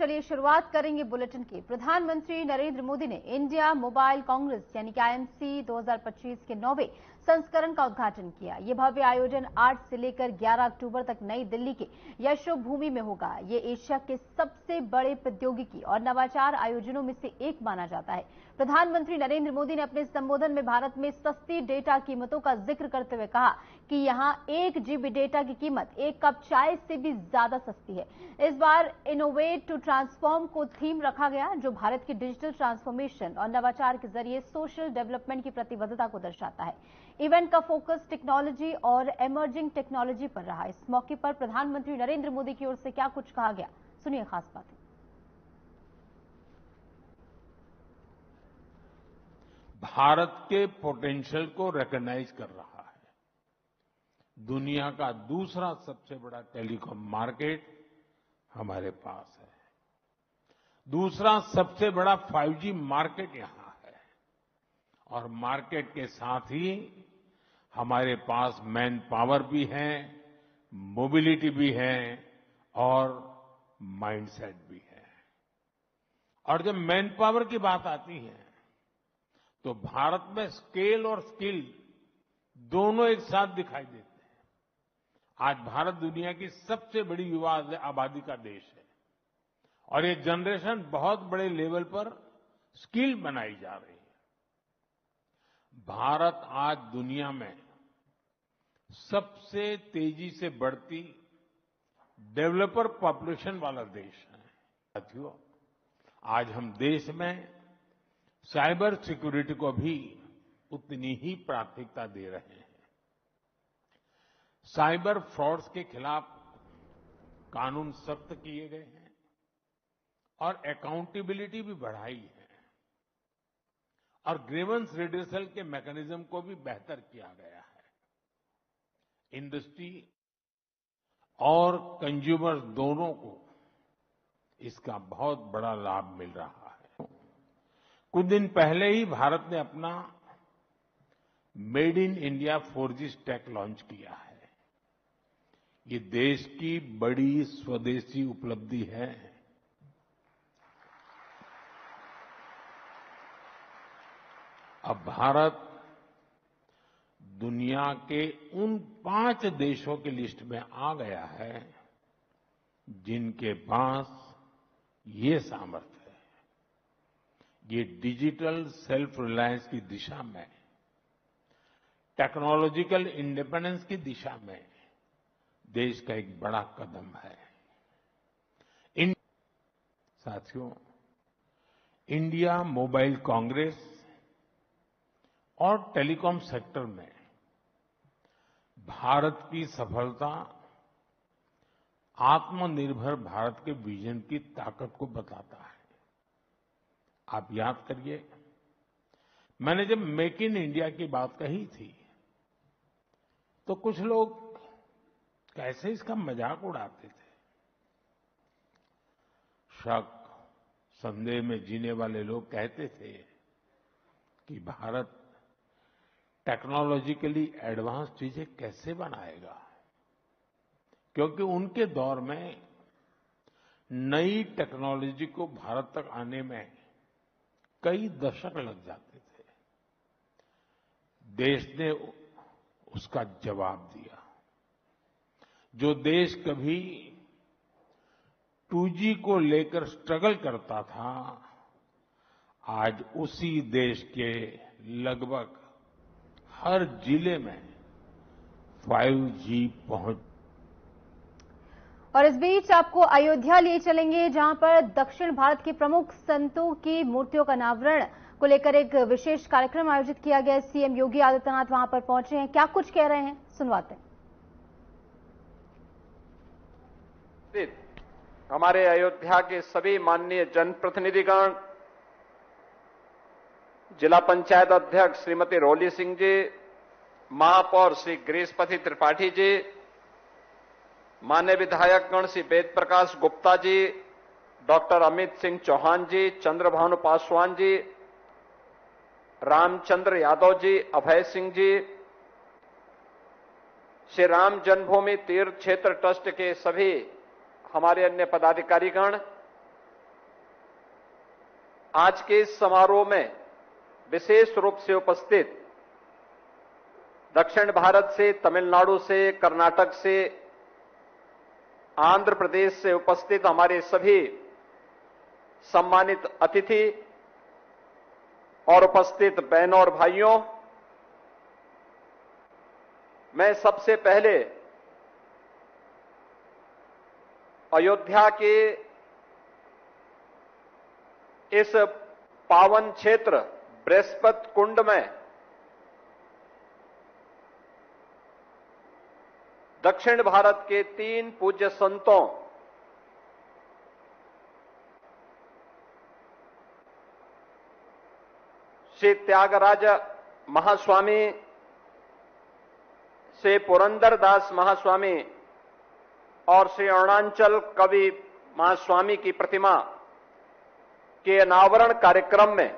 चलिए शुरुआत करेंगे बुलेटिन की। प्रधानमंत्री नरेंद्र मोदी ने इंडिया मोबाइल कांग्रेस यानी कि आईएमसी 2025 के 9वें संस्करण का उद्घाटन किया। ये भव्य आयोजन 8 से लेकर 11 अक्टूबर तक नई दिल्ली के यशोभूमि में होगा। ये एशिया के सबसे बड़े प्रौद्योगिकी और नवाचार आयोजनों में से एक माना जाता है। प्रधानमंत्री नरेंद्र मोदी ने अपने संबोधन में भारत में सस्ती डेटा कीमतों का जिक्र करते हुए कहा कि यहां 1 GB डेटा की कीमत 1 कप चाय से भी ज्यादा सस्ती है। इस बार इनोवेट टू ट्रांसफॉर्म को थीम रखा गया, जो भारत की डिजिटल ट्रांसफॉर्मेशन और नवाचार के जरिए सोशल डेवलपमेंट की प्रतिबद्धता को दर्शाता है। इवेंट का फोकस टेक्नोलॉजी और इमर्जिंग टेक्नोलॉजी पर रहा। इस मौके पर प्रधानमंत्री नरेंद्र मोदी की ओर से क्या कुछ कहा गया, सुनिए खास बातें। भारत के पोटेंशियल को रिकॉग्नाइज कर रहा है। दुनिया का दूसरा सबसे बड़ा टेलीकॉम मार्केट हमारे पास है। दूसरा सबसे बड़ा 5G मार्केट यहां है और मार्केट के साथ ही हमारे पास मैन पावर भी है, मोबिलिटी भी है और माइंडसेट भी है। और जब मैन पावर की बात आती है तो भारत में स्केल और स्किल दोनों एक साथ दिखाई देते हैं। आज भारत दुनिया की सबसे बड़ी युवा आबादी का देश है और ये जनरेशन बहुत बड़े लेवल पर स्किल बनाई जा रही है। भारत आज दुनिया में सबसे तेजी से बढ़ती डेवलपर पॉपुलेशन वाला देश है। साथियों, आज हम देश में साइबर सिक्योरिटी को भी उतनी ही प्राथमिकता दे रहे हैं। साइबर फ्रॉड्स के खिलाफ कानून सख्त किए गए हैं और अकाउंटेबिलिटी भी बढ़ाई है और ग्रीवेंस रिड्यूसल के मैकेनिज्म को भी बेहतर किया गया है। इंडस्ट्री और कंज्यूमर दोनों को इसका बहुत बड़ा लाभ मिल रहा है। कुछ दिन पहले ही भारत ने अपना made in India 4G stack launch किया है। ये देश की बड़ी स्वदेशी उपलब्धि है। अब भारत दुनिया के उन 5 देशों की लिस्ट में आ गया है जिनके पास ये सामर्थ्य है। ये डिजिटल सेल्फ रिलायंस की दिशा में, टेक्नोलॉजिकल इंडिपेंडेंस की दिशा में देश का एक बड़ा कदम है। साथियों, इंडिया मोबाइल कांग्रेस और टेलीकॉम सेक्टर में भारत की सफलता आत्मनिर्भर भारत के विजन की ताकत को बताता है। आप याद करिए, मैंने जब मेक इन इंडिया की बात कही थी तो कुछ लोग कैसे इसका मजाक उड़ाते थे। शक संदेह में जीने वाले लोग कहते थे कि भारत टेक्नोलॉजिकली एडवांस चीजें कैसे बनाएगा, क्योंकि उनके दौर में नई टेक्नोलॉजी को भारत तक आने में कई दशक लग जाते थे। देश ने उसका जवाब दिया। जो देश कभी 2G को लेकर स्ट्रगल करता था, आज उसी देश के लगभग हर जिले में 5G पहुंच। और इस बीच आपको अयोध्या लिए चलेंगे, जहां पर दक्षिण भारत के प्रमुख संतों की मूर्तियों का अनावरण को लेकर एक विशेष कार्यक्रम आयोजित किया गया। सीएम योगी आदित्यनाथ वहां पर पहुंचे हैं, क्या कुछ कह रहे हैं, सुनवाते हैं। हमारे अयोध्या के सभी माननीय जनप्रतिनिधिगण, जिला पंचायत अध्यक्ष श्रीमती रोली सिंह जी, महापौर श्री गिरीशपति त्रिपाठी जी, मान्य विधायकगण श्री वेद प्रकाश गुप्ता जी, डॉक्टर अमित सिंह चौहान जी, चंद्रभानु पासवान जी, रामचंद्र यादव जी, अभय सिंह जी, श्री राम जन्मभूमि तीर्थ क्षेत्र ट्रस्ट के सभी हमारे अन्य पदाधिकारीगण, आज के इस समारोह में विशेष रूप से उपस्थित दक्षिण भारत से, तमिलनाडु से, कर्नाटक से, आंध्र प्रदेश से उपस्थित हमारे सभी सम्मानित अतिथि और उपस्थित बहनों और भाइयों, मैं सबसे पहले अयोध्या के इस पावन क्षेत्र बृहस्पति कुंड में दक्षिण भारत के 3 पूज्य संतों श्री त्यागराज महास्वामी, श्री पुरंदरदास महास्वामी और श्री अरुणाचल कवि महास्वामी की प्रतिमा के अनावरण कार्यक्रम में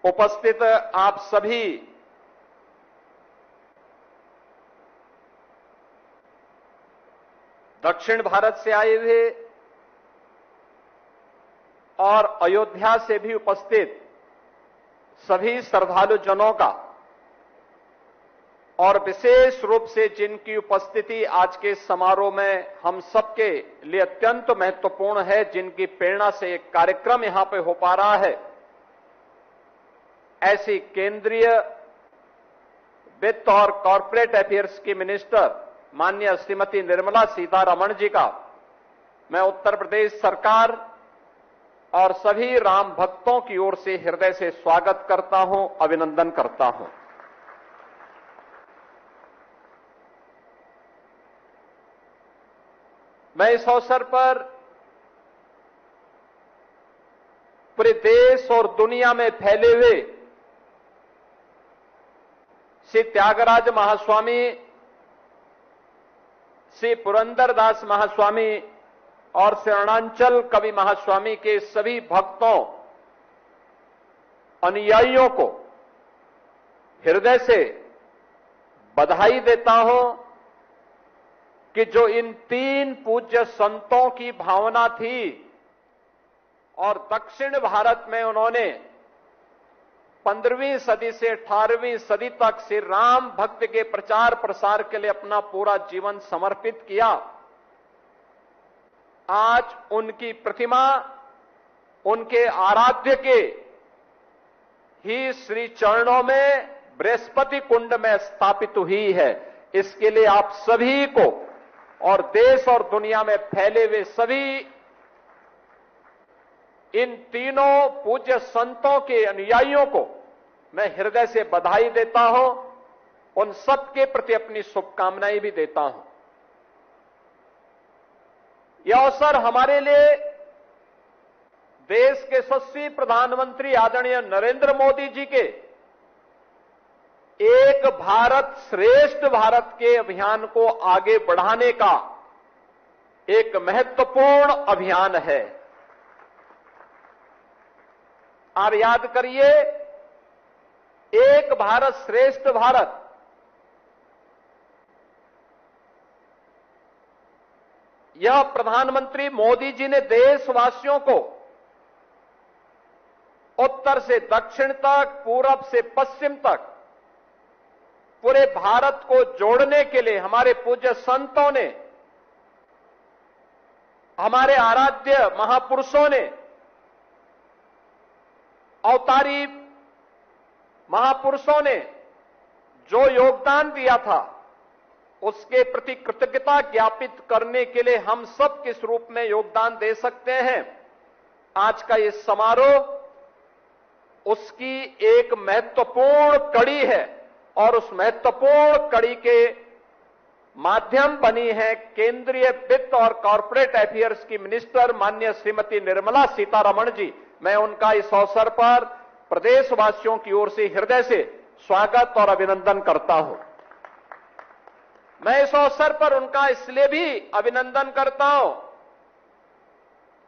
उपस्थित आप सभी दक्षिण भारत से आए हुए और अयोध्या से भी उपस्थित सभी श्रद्धालु जनों का और विशेष रूप से जिनकी उपस्थिति आज के समारोह में हम सबके लिए अत्यंत महत्वपूर्ण है, जिनकी प्रेरणा से एक कार्यक्रम यहां पे हो पा रहा है, ऐसी केंद्रीय वित्त और कॉरपोरेट अफेयर्स की मिनिस्टर माननीय श्रीमती निर्मला सीतारमण जी का मैं उत्तर प्रदेश सरकार और सभी राम भक्तों की ओर से हृदय से स्वागत करता हूं, अभिनंदन करता हूं। मैं इस अवसर पर पूरे देश और दुनिया में फैले हुए श्री त्यागराज महास्वामी, श्री पुरंदरदास महास्वामी और श्री अरुणाचल कवि महास्वामी के सभी भक्तों, अनुयायियों को हृदय से बधाई देता हूं कि जो इन 3 पूज्य संतों की भावना थी और दक्षिण भारत में उन्होंने 15वीं सदी से 18वीं सदी तक श्री राम भक्त के प्रचार प्रसार के लिए अपना पूरा जीवन समर्पित किया, आज उनकी प्रतिमा उनके आराध्य के ही श्री चरणों में बृहस्पति कुंड में स्थापित हुई है। इसके लिए आप सभी को और देश और दुनिया में फैले हुए सभी इन तीनों पूज्य संतों के अनुयायियों को मैं हृदय से बधाई देता हूं, उन सबके प्रति अपनी शुभकामनाएं भी देता हूं। यह अवसर हमारे लिए देश के यशस्वी प्रधानमंत्री आदरणीय नरेंद्र मोदी जी के एक भारत श्रेष्ठ भारत के अभियान को आगे बढ़ाने का एक महत्वपूर्ण अभियान है। और याद करिए, एक भारत श्रेष्ठ भारत यह प्रधानमंत्री मोदी जी ने देशवासियों को उत्तर से दक्षिण तक, पूरब से पश्चिम तक पूरे भारत को जोड़ने के लिए हमारे पूज्य संतों ने, हमारे आराध्य महापुरुषों ने, अवतारी महापुरुषों ने जो योगदान दिया था, उसके प्रति कृतज्ञता ज्ञापित करने के लिए हम सब किस रूप में योगदान दे सकते हैं। आज का ये समारोह उसकी एक महत्वपूर्ण कड़ी है और उस महत्वपूर्ण कड़ी के माध्यम बनी है केंद्रीय वित्त और कॉरपोरेट अफेयर्स की मिनिस्टर माननीय श्रीमती निर्मला सीतारमण जी। मैं उनका इस अवसर पर प्रदेशवासियों की ओर से हृदय से स्वागत और अभिनंदन करता हूं। मैं इस अवसर पर उनका इसलिए भी अभिनंदन करता हूं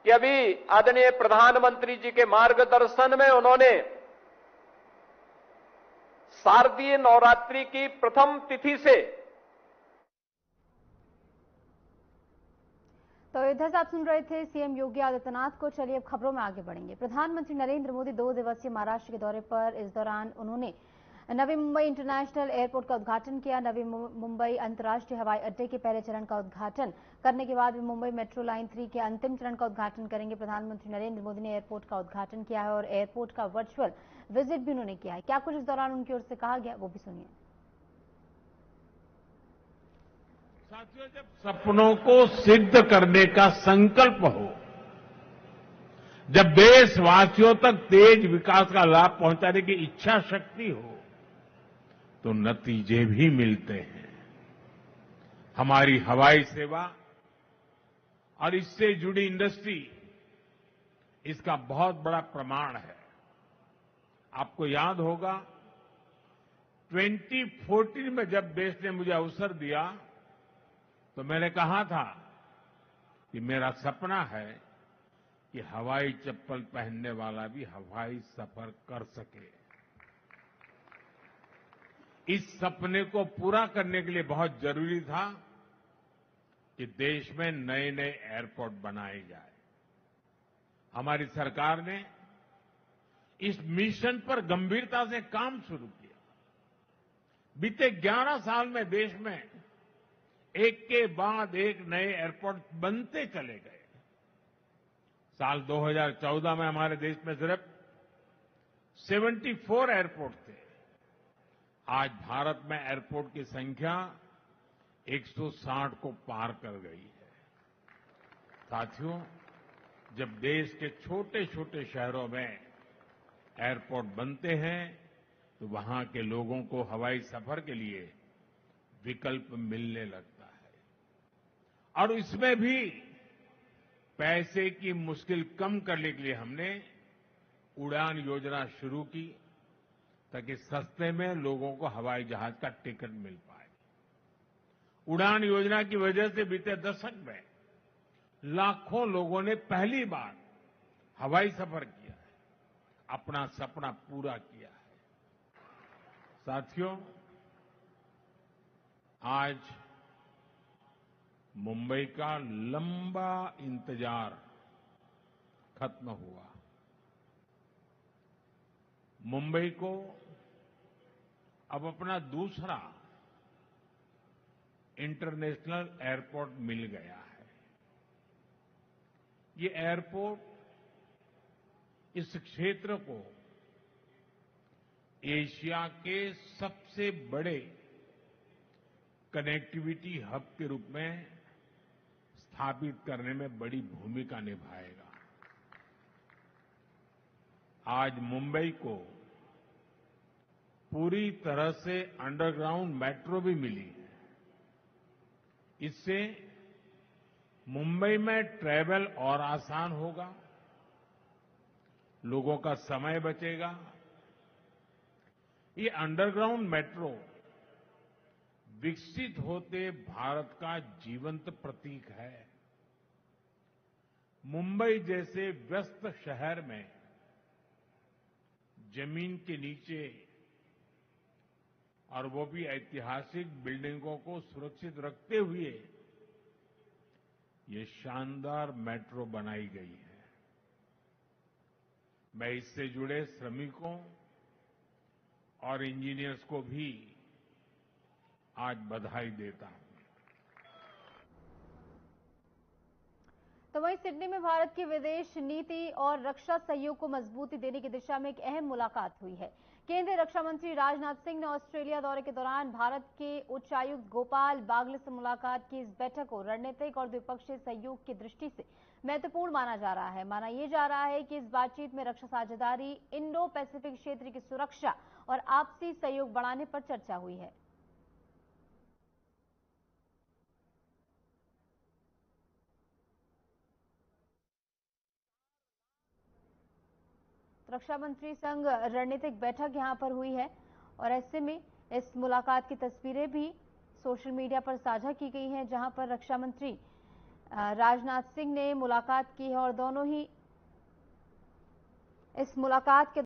कि अभी आदरणीय प्रधानमंत्री जी के मार्गदर्शन में उन्होंने शारदीय नवरात्रि की प्रथम तिथि से तो अयोध्या से आप सुन रहे थे सीएम योगी आदित्यनाथ को। चलिए अब खबरों में आगे बढ़ेंगे। प्रधानमंत्री नरेंद्र मोदी 2 दिवसीय महाराष्ट्र के दौरे पर। इस दौरान उन्होंने नवी मुंबई इंटरनेशनल एयरपोर्ट का उद्घाटन किया। नवी मुंबई अंतर्राष्ट्रीय हवाई अड्डे के पहले चरण का उद्घाटन करने के बाद वे मुंबई मेट्रो लाइन 3 के अंतिम चरण का उद्घाटन करेंगे। प्रधानमंत्री नरेंद्र मोदी ने एयरपोर्ट का उद्घाटन किया है और एयरपोर्ट का वर्चुअल विजिट भी उन्होंने किया है। क्या कुछ इस दौरान उनकी ओर से कहा गया, वो भी सुनिए। साथियों, जब सपनों को सिद्ध करने का संकल्प हो, जब देशवासियों तक तेज विकास का लाभ पहुंचाने की इच्छा शक्ति हो, तो नतीजे भी मिलते हैं। हमारी हवाई सेवा और इससे जुड़ी इंडस्ट्री इसका बहुत बड़ा प्रमाण है। आपको याद होगा 2014 में जब देश ने मुझे अवसर दिया तो मैंने कहा था कि मेरा सपना है कि हवाई चप्पल पहनने वाला भी हवाई सफर कर सके। इस सपने को पूरा करने के लिए बहुत जरूरी था कि देश में नए नए एयरपोर्ट बनाए जाए। हमारी सरकार ने इस मिशन पर गंभीरता से काम शुरू किया। बीते 11 साल में देश में एक के बाद एक नए एयरपोर्ट बनते चले गए। साल 2014 में हमारे देश में सिर्फ 74 एयरपोर्ट थे। आज भारत में एयरपोर्ट की संख्या 160 को पार कर गई है। साथियों, जब देश के छोटे छोटे शहरों में एयरपोर्ट बनते हैं तो वहां के लोगों को हवाई सफर के लिए विकल्प मिलने लगता है और इसमें भी पैसे की मुश्किल कम करने के लिए हमने उड़ान योजना शुरू की ताकि सस्ते में लोगों को हवाई जहाज का टिकट मिल पाए। उड़ान योजना की वजह से बीते दशक में लाखों लोगों ने पहली बार हवाई सफर किया है, अपना सपना पूरा किया है। साथियों, आज मुंबई का लंबा इंतजार खत्म हुआ। मुंबई को अब अपना दूसरा इंटरनेशनल एयरपोर्ट मिल गया है। ये एयरपोर्ट इस क्षेत्र को एशिया के सबसे बड़े कनेक्टिविटी हब के रूप में स्थापित करने में बड़ी भूमिका निभाएगा। आज मुंबई को पूरी तरह से अंडरग्राउंड मेट्रो भी मिली है। इससे मुंबई में ट्रैवल और आसान होगा, लोगों का समय बचेगा। ये अंडरग्राउंड मेट्रो विकसित होते भारत का जीवंत प्रतीक है। मुंबई जैसे व्यस्त शहर में जमीन के नीचे और वो भी ऐतिहासिक बिल्डिंगों को सुरक्षित रखते हुए ये शानदार मेट्रो बनाई गई है। मैं इससे जुड़े श्रमिकों और इंजीनियर्स को भी आज बधाई देता हूं। तो वहीं सिडनी में भारत की विदेश नीति और रक्षा सहयोग को मजबूती देने की दिशा में एक अहम मुलाकात हुई है। केंद्रीय रक्षा मंत्री राजनाथ सिंह ने ऑस्ट्रेलिया दौरे के दौरान भारत के उच्चायुक्त गोपाल बागले से मुलाकात की। इस बैठक को रणनीतिक और द्विपक्षीय सहयोग की दृष्टि से महत्वपूर्ण माना जा रहा है। माना यह जा रहा है कि इस बातचीत में रक्षा साझेदारी, इंडो पैसिफिक क्षेत्र की सुरक्षा और आपसी सहयोग बढ़ाने पर चर्चा हुई है। रक्षा मंत्री संग रणनीतिक बैठक यहां पर हुई है और ऐसे में इस मुलाकात की तस्वीरें भी सोशल मीडिया पर साझा की गई हैं, जहां पर रक्षा मंत्री राजनाथ सिंह ने मुलाकात की है और दोनों ही इस मुलाकात के